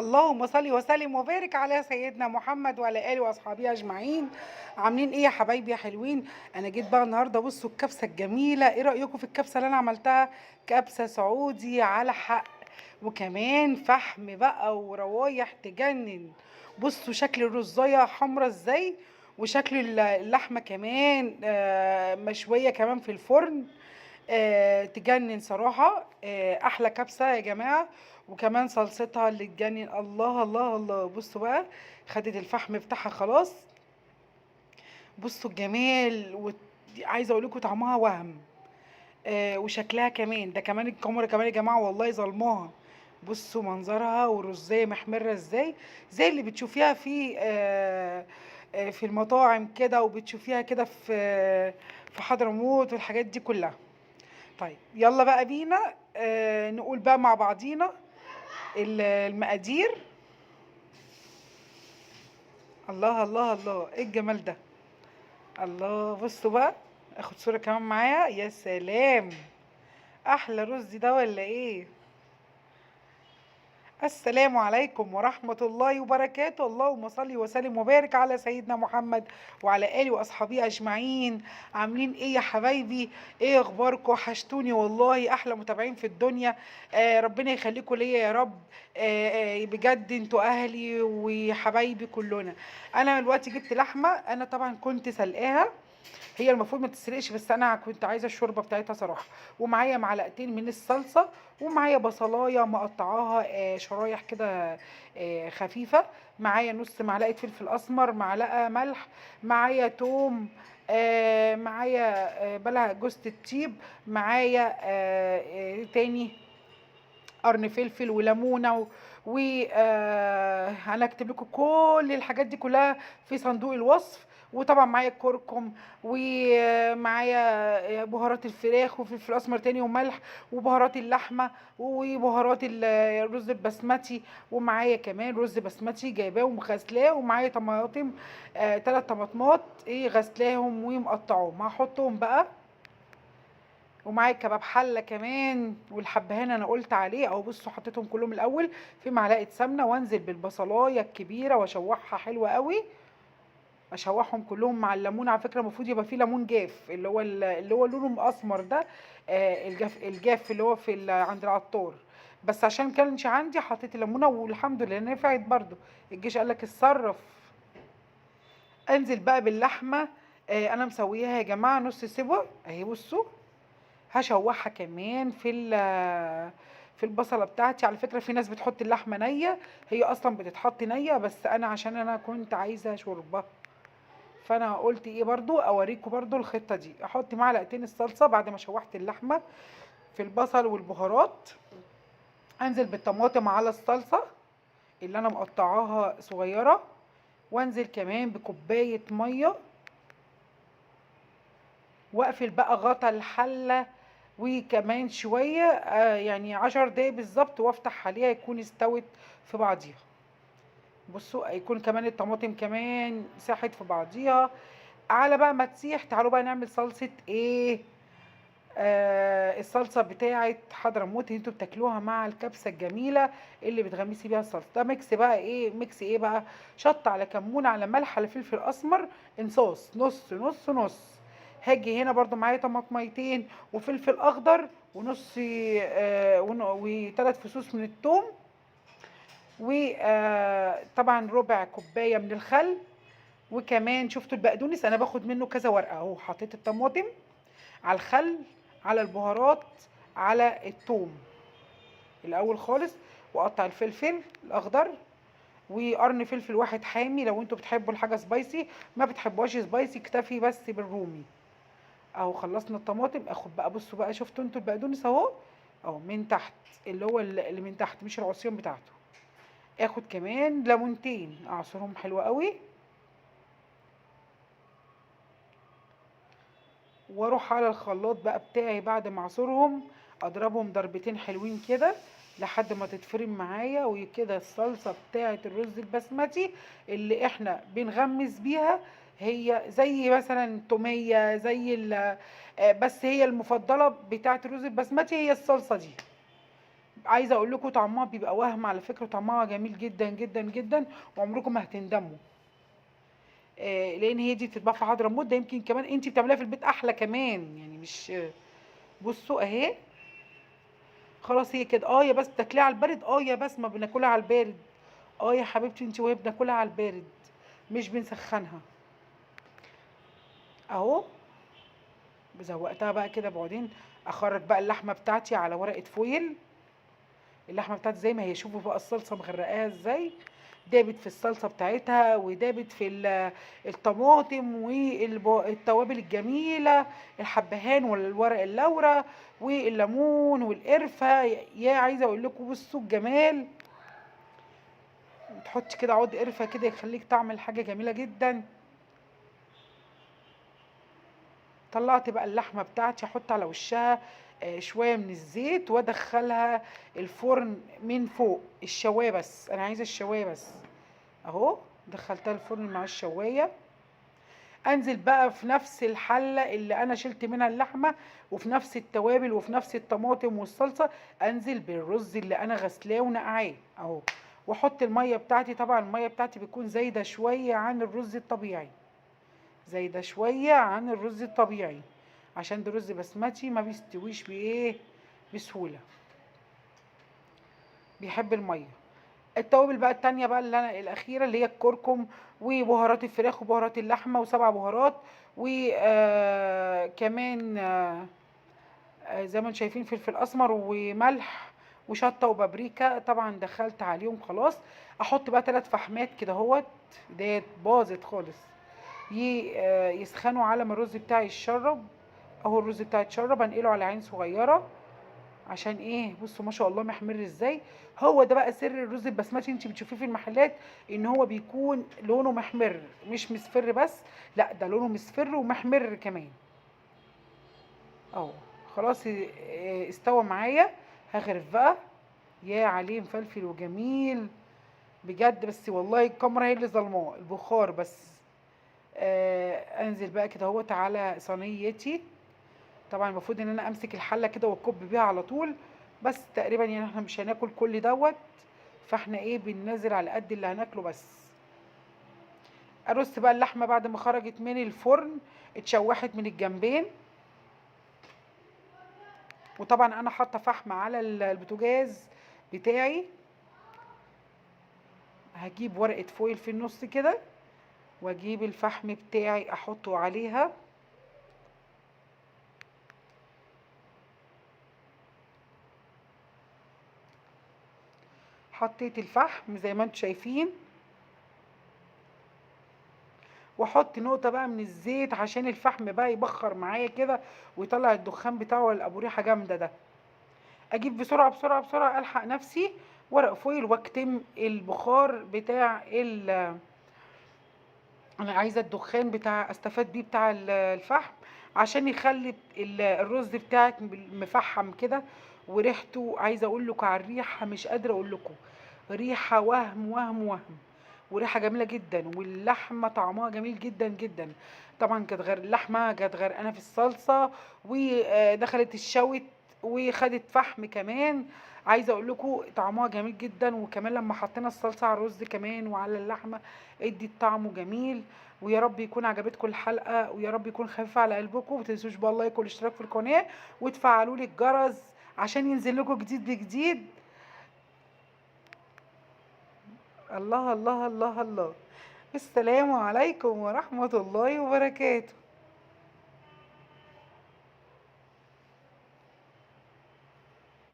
اللهم صل وسلم وبارك على سيدنا محمد وعلى اله واصحابه اجمعين. عاملين ايه يا حبايبي يا حلوين؟ انا جيت بقى النهارده، بصوا الكبسه الجميله. ايه رايكم في الكبسه اللي انا عملتها؟ كبسه سعودي على حق، وكمان فحم بقى وروايح تجنن. بصوا شكل الرزايه حمرا ازاي، وشكل اللحمه كمان مشويه كمان في الفرن. تجنن صراحة. أحلى كبسة يا جماعة، وكمان صلصتها اللي تجنن. الله الله الله، بصوا بقى، خدت الفحم بتاعها خلاص. بصوا الجمال عايزة أقول لكم طعمها وهم. وشكلها كمان، ده كمان الكاميرا كمان يا جماعة والله ظلماها. بصوا منظرها والرزاية محمرة ازاي، زي اللي بتشوفيها في المطاعم كده، وبتشوفيها كده في حضرموت والحاجات دي كلها. طيب يلا بقى بينا نقول بقى مع بعضينا المقادير. الله الله الله، ايه الجمال ده! الله، بصوا بقى، اخد صورة كمان معايا. يا سلام، احلى رز ده ولا ايه؟ السلام عليكم ورحمة الله وبركاته. اللهم صل وسلم وبارك على سيدنا محمد وعلى آله وأصحابه أجمعين. عاملين إيه يا حبايبي؟ إيه أخباركم؟ وحشتوني والله، أحلى متابعين في الدنيا. ربنا يخليكم ليا يا رب. بجد انتوا أهلي وحبايبي كلنا. أنا دلوقتي جبت لحمة، أنا طبعا كنت سلقاها. هي المفروض ما تتسلقش، بس انا كنت عايزه الشوربه بتاعتها صراحه. ومعايا معلقتين من الصلصه، ومعايا بصلايه مقطعاها شرايح كده خفيفه. معايا نص معلقه فلفل اسمر، معلقه ملح، معايا توم، معايا بلح جوز الطيب، معايا تاني قرن فلفل وليمونه هنكتب لكم كل الحاجات دي كلها في صندوق الوصف. وطبعا معايا الكركم، ومعايا بهارات الفراخ وفلفل اسمر تاني وملح، وبهارات اللحمه، وبهارات الرز البسمتي. ومعايا كمان رز بسمتي جايباه ومغسلاه، ومعايا طماطم 3 طماطمات ايه غسلاهم ومقطعوهم، هحطهم بقى. ومعايا كباب حله كمان، والحبهان انا قلت عليه اهو. بصوا حطيتهم كلهم الاول في معلقه سمنه، وانزل بالبصلايه الكبيره واشوحها حلوه قوي. اشوحهم كلهم مع الليمون. على فكره المفروض يبقى فيه ليمون جاف، اللي هو لونه اسمر ده. الجاف اللي هو عند العطار. بس عشان كانش عندي حطيت الليمونه، والحمد لله نفعت برضو. الجيش قالك اتصرف. انزل بقى باللحمه. انا مسويها يا جماعه نص سوا اهي، بصوا. هشوحها كمان في البصله بتاعتي. على فكره في ناس بتحط اللحمه نيه، هي اصلا بتتحط نيه، بس انا عشان انا كنت عايزه شوربه، فانا قلت ايه برضو اوريكم برضو الخطه دي. احط معلقتين الصلصه بعد ما شوحت اللحمه في البصل والبهارات. انزل بالطماطم على الصلصه اللي انا مقطعاها صغيره، وانزل كمان بكوبايه ميه، واقفل بقى غطا الحله. وكمان شويه يعني 10 دقايق بالظبط، وافتح عليها يكون استوت في بعضيها. بصوا يكون كمان الطماطم كمان ساحت في بعضيها. على بقى ما تسيح، تعالوا بقى نعمل صلصه ايه. الصلصه بتاعه حضرموت اللي انتوا بتاكلوها مع الكبسه الجميله اللي بتغمسي بيها الصلصه. ده ميكس بقى ايه، ميكس ايه بقى؟ شطه على كمون على ملح على فلفل اسمر، انصاص نص نص نص. هاجي هنا برضو معايا طماطميتين وفلفل اخضر ونص وثلاث فصوص من الثوم، وطبعا ربع كوبايه من الخل. وكمان شفتوا البقدونس، انا باخد منه كذا ورقه اهو. حطيت الطماطم على الخل، على البهارات، على الثوم الاول خالص، واقطع الفلفل الاخضر، وقرن فلفل واحد حامي لو انتوا بتحبوا الحاجه سبايسي. ما بتحبوهاش سبايسي اكتفي بس بالرومي. اهو خلصنا الطماطم. اخد بقى، بصوا بقى، شفتوا انتوا البقدونس اهو، اهو من تحت، اللي هو اللي من تحت مش العصيان بتاعته. اخد كمان ليمونتين اعصرهم حلو قوي، واروح على الخلاط بقى بتاعي بعد ما اعصرهم، اضربهم ضربتين حلوين كده لحد ما تتفرم معايا. وكده الصلصه بتاعه الرز البسمتي اللي احنا بنغمس بيها، هي زي مثلا توميه زي بس هي المفضله بتاعه الرز البسمتي هي الصلصه دي. عايزه اقول لكم طعمها بيبقى وهم على فكره، طعمها جميل جدا جدا جدا، وعمركم ما هتندموا. لان هي دي بتتباع في حضرموت، ده يمكن كمان انت بتعمليها في البيت احلى كمان يعني، مش بصوا اهي. خلاص هي كده. يا بس تاكليها على البارد، يا بس ما بناكلها على البارد. يا حبيبتي انت وهي بناكلها على البارد، مش بنسخنها. اهو زوقتها بقى كده. بعدين اخرج بقى اللحمه بتاعتي على ورقه فويل. اللحمه بتاعتي زي ما هي، شوفوا بقى الصلصه مغرقاها ازاي، دابت في الصلصه بتاعتها، ودابت في الطماطم والتوابل الجميله، الحبهان والورق اللورا والليمون والقرفه. يا عايزه اقول لكم بصوا الجمال. تحطي كده عود قرفه كده يخليك تعمل حاجه جميله جدا. طلعت بقى اللحمه بتاعتي، احط على وشها شويه من الزيت، وادخلها الفرن من فوق الشوايه، بس انا عايزه الشوايه بس. اهو دخلتها الفرن مع الشوايه. انزل بقى في نفس الحله اللي انا شلت منها اللحمه، وفي نفس التوابل وفي نفس الطماطم والصلصه، انزل بالرز اللي انا غسلاه ونقعاه اهو. واحط الميه بتاعتي. طبعا الميه بتاعتي بتكون زايده شويه عن الرز الطبيعي، زايده شويه عن الرز الطبيعي، عشان ده رز بسمتي ما بيستويش بايه بسهوله، بيحب الميه. التوابل بقى التانية بقى اللي انا الاخيره، اللي هي الكركم وبهارات الفراخ وبهارات اللحمه وسبع بهارات، وكمان زي ما انتم شايفين فلفل اسمر وملح وشطه وبابريكا. طبعا دخلت عليهم خلاص. احط بقى 3 فحمات كده اهوت، ديت باظت خالص، يسخنوا على ما الرز بتاعي يتشرب. اهو الرز بتاعي اتشرب، انقله على عين صغيره. عشان ايه؟ بصوا ما شاء الله محمر ازاي. هو ده بقى سر الرز البسمتي، انت بتشوفيه في المحلات ان هو بيكون لونه محمر، مش مصفر بس، لا ده لونه مصفر ومحمر كمان. اهو خلاص استوى معايا. هغرف بقى. يا عليه مفلفل وجميل بجد، بس والله الكاميرا هي اللي ظلماه، البخار بس. انزل بقى كده اهوت على صينيتي. طبعا المفروض ان انا امسك الحله كده واكب بيها على طول، بس تقريبا يعني احنا مش هناكل كل دوت، فاحنا ايه بننزل على قد اللي هناكله بس. ارص بقى اللحمه بعد ما خرجت من الفرن، اتشوحت من الجنبين. وطبعا انا حاطه فحم على البوتاجاز بتاعي. هجيب ورقه فويل في النص كده، واجيب الفحم بتاعي احطه عليها. حطيت الفحم زي ما انتم شايفين، واحط نقطه بقى من الزيت عشان الفحم بقى يبخر معايا كده ويطلع الدخان بتاعه الابو ريحه جامده ده. اجيب بسرعه بسرعه بسرعه الحق نفسي ورق فويل واكتم البخار بتاع انا عايزه الدخان بتاع استفاد بيه بتاع الفحم، عشان يخلي الرز بتاعك مفحم كده. وريحته عايزه اقول لكم على الريحه، مش قادره اقول لكم، ريحه وهم وهم وهم، وريحه جميله جدا، واللحمه طعمها جميل جدا جدا. طبعا كانت غير اللحمه كانت غرقانه في الصلصه، ودخلت الشوت وخدت فحم كمان. عايزه اقول لكم طعمها جميل جدا، وكمان لما حطينا الصلصه على الرز كمان وعلى اللحمه ادت طعمه جميل. ويا رب يكون عجبتكم الحلقه، ويا رب يكون خفيف على قلبكم. ما تنسوش بقى اللايك والاشتراك في القناه، وتفعلوا لي الجرس عشان ينزل لكم جديد بجديد. الله الله الله الله. السلام عليكم ورحمه الله وبركاته.